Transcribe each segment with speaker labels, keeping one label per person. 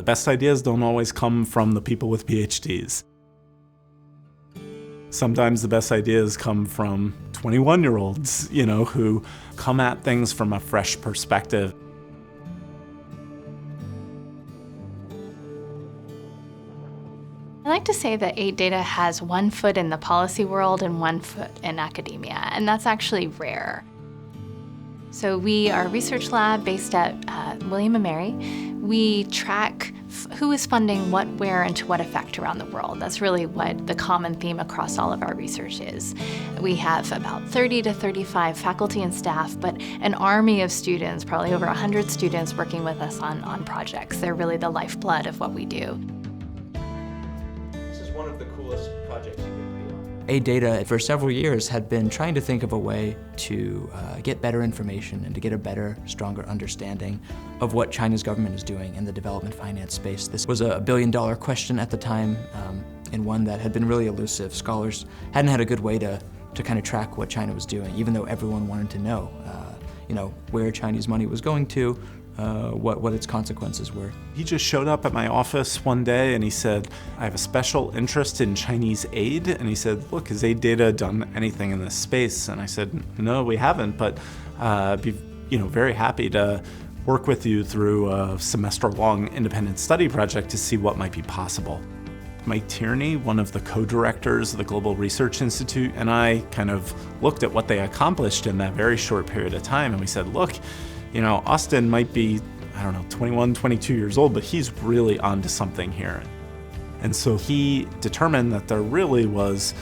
Speaker 1: The best ideas don't always come from the people with PhDs. Sometimes the best ideas come from 21-year-olds, who come at things from a fresh perspective.
Speaker 2: I like to say that AidData has one foot in the policy world and one foot in academia, and that's actually rare. So we are a research lab based at William & Mary. We track who is funding what, where, and to what effect around the world. That's really what the common theme across all of our research is. We have about 30 to 35 faculty and staff, but an army of students, probably over 100 students working with us on projects. They're really the lifeblood of what we do.
Speaker 3: This is one of the coolest projects you could be on.
Speaker 4: AidData for several years had been trying to think of a way to get better information and to get a better, stronger understanding of what China's government is doing in the development finance space. This was a billion-dollar question at the time, and one that had been really elusive. Scholars hadn't had a good way to kind of track what China was doing, even though everyone wanted to know, where Chinese money was going to, what its consequences were.
Speaker 1: He just showed up at my office one day and he said, I have a special interest in Chinese aid. And he said, look, has AidData done anything in this space? And I said, no, we haven't, but I'd be very happy to work with you through a semester-long independent study project to see what might be possible. Mike Tierney, one of the co-directors of the Global Research Institute, and I kind of looked at what they accomplished in that very short period of time, and we said, look, Austin might be, 21, 22 years old, but he's really onto something here. And so he determined that there really was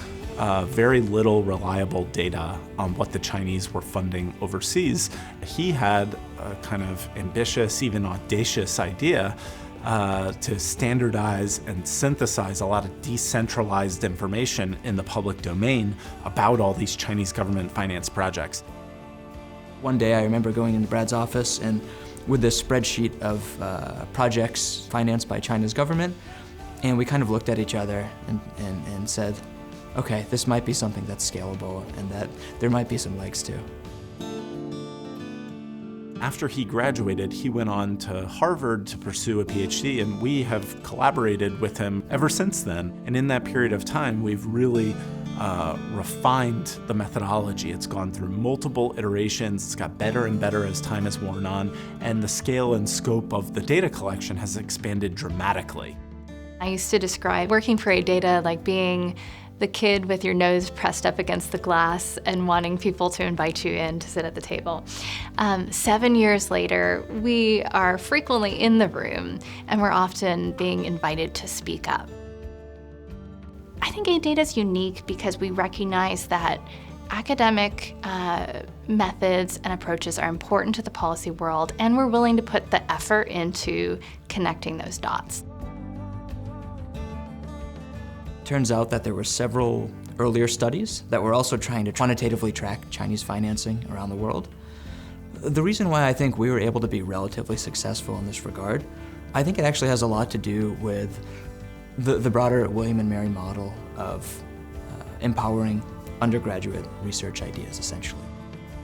Speaker 1: very little reliable data on what the Chinese were funding overseas. He had a kind of ambitious, even audacious idea to standardize and synthesize a lot of decentralized information in the public domain about all these Chinese government finance projects.
Speaker 4: One day I remember going into Brad's office and with this spreadsheet of projects financed by China's government, and we kind of looked at each other and said, okay, this might be something that's scalable and that there might be some legs to.
Speaker 1: After he graduated, he went on to Harvard to pursue a PhD, and we have collaborated with him ever since then. And in that period of time, we've really refined the methodology. It's gone through multiple iterations. It's got better and better as time has worn on, and the scale and scope of the data collection has expanded dramatically.
Speaker 2: I used to describe working for AidData like being the kid with your nose pressed up against the glass and wanting people to invite you in to sit at the table. 7 years later, we are frequently in the room and we're often being invited to speak up. I think AidData is unique because we recognize that academic methods and approaches are important to the policy world, and we're willing to put the effort into connecting those dots.
Speaker 4: Turns out that there were several earlier studies that were also trying to quantitatively track Chinese financing around the world. The reason why I think we were able to be relatively successful in this regard, I think it actually has a lot to do with the broader William & Mary model of empowering undergraduate research ideas, essentially.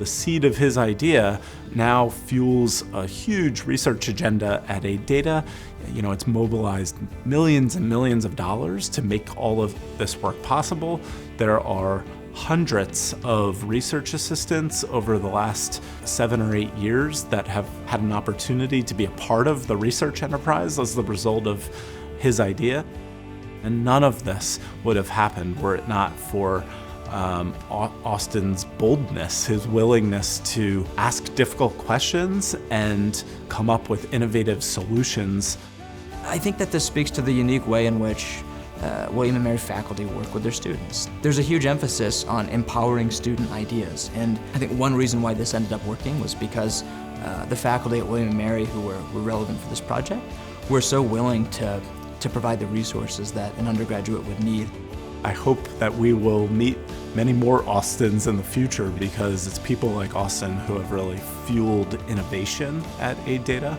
Speaker 1: The seed of his idea now fuels a huge research agenda at AidData. It's mobilized millions and millions of dollars to make all of this work possible. There are hundreds of research assistants over the last 7 or 8 years that have had an opportunity to be a part of the research enterprise as the result of his idea. And none of this would have happened were it not for Austin's boldness, his willingness to ask difficult questions and come up with innovative solutions.
Speaker 4: I think that this speaks to the unique way in which William & Mary faculty work with their students. There's a huge emphasis on empowering student ideas, and I think one reason why this ended up working was because the faculty at William & Mary who were relevant for this project were so willing to provide the resources that an undergraduate would need.
Speaker 1: I hope that we will meet many more Austins in the future, because it's people like Austin who have really fueled innovation at AidData.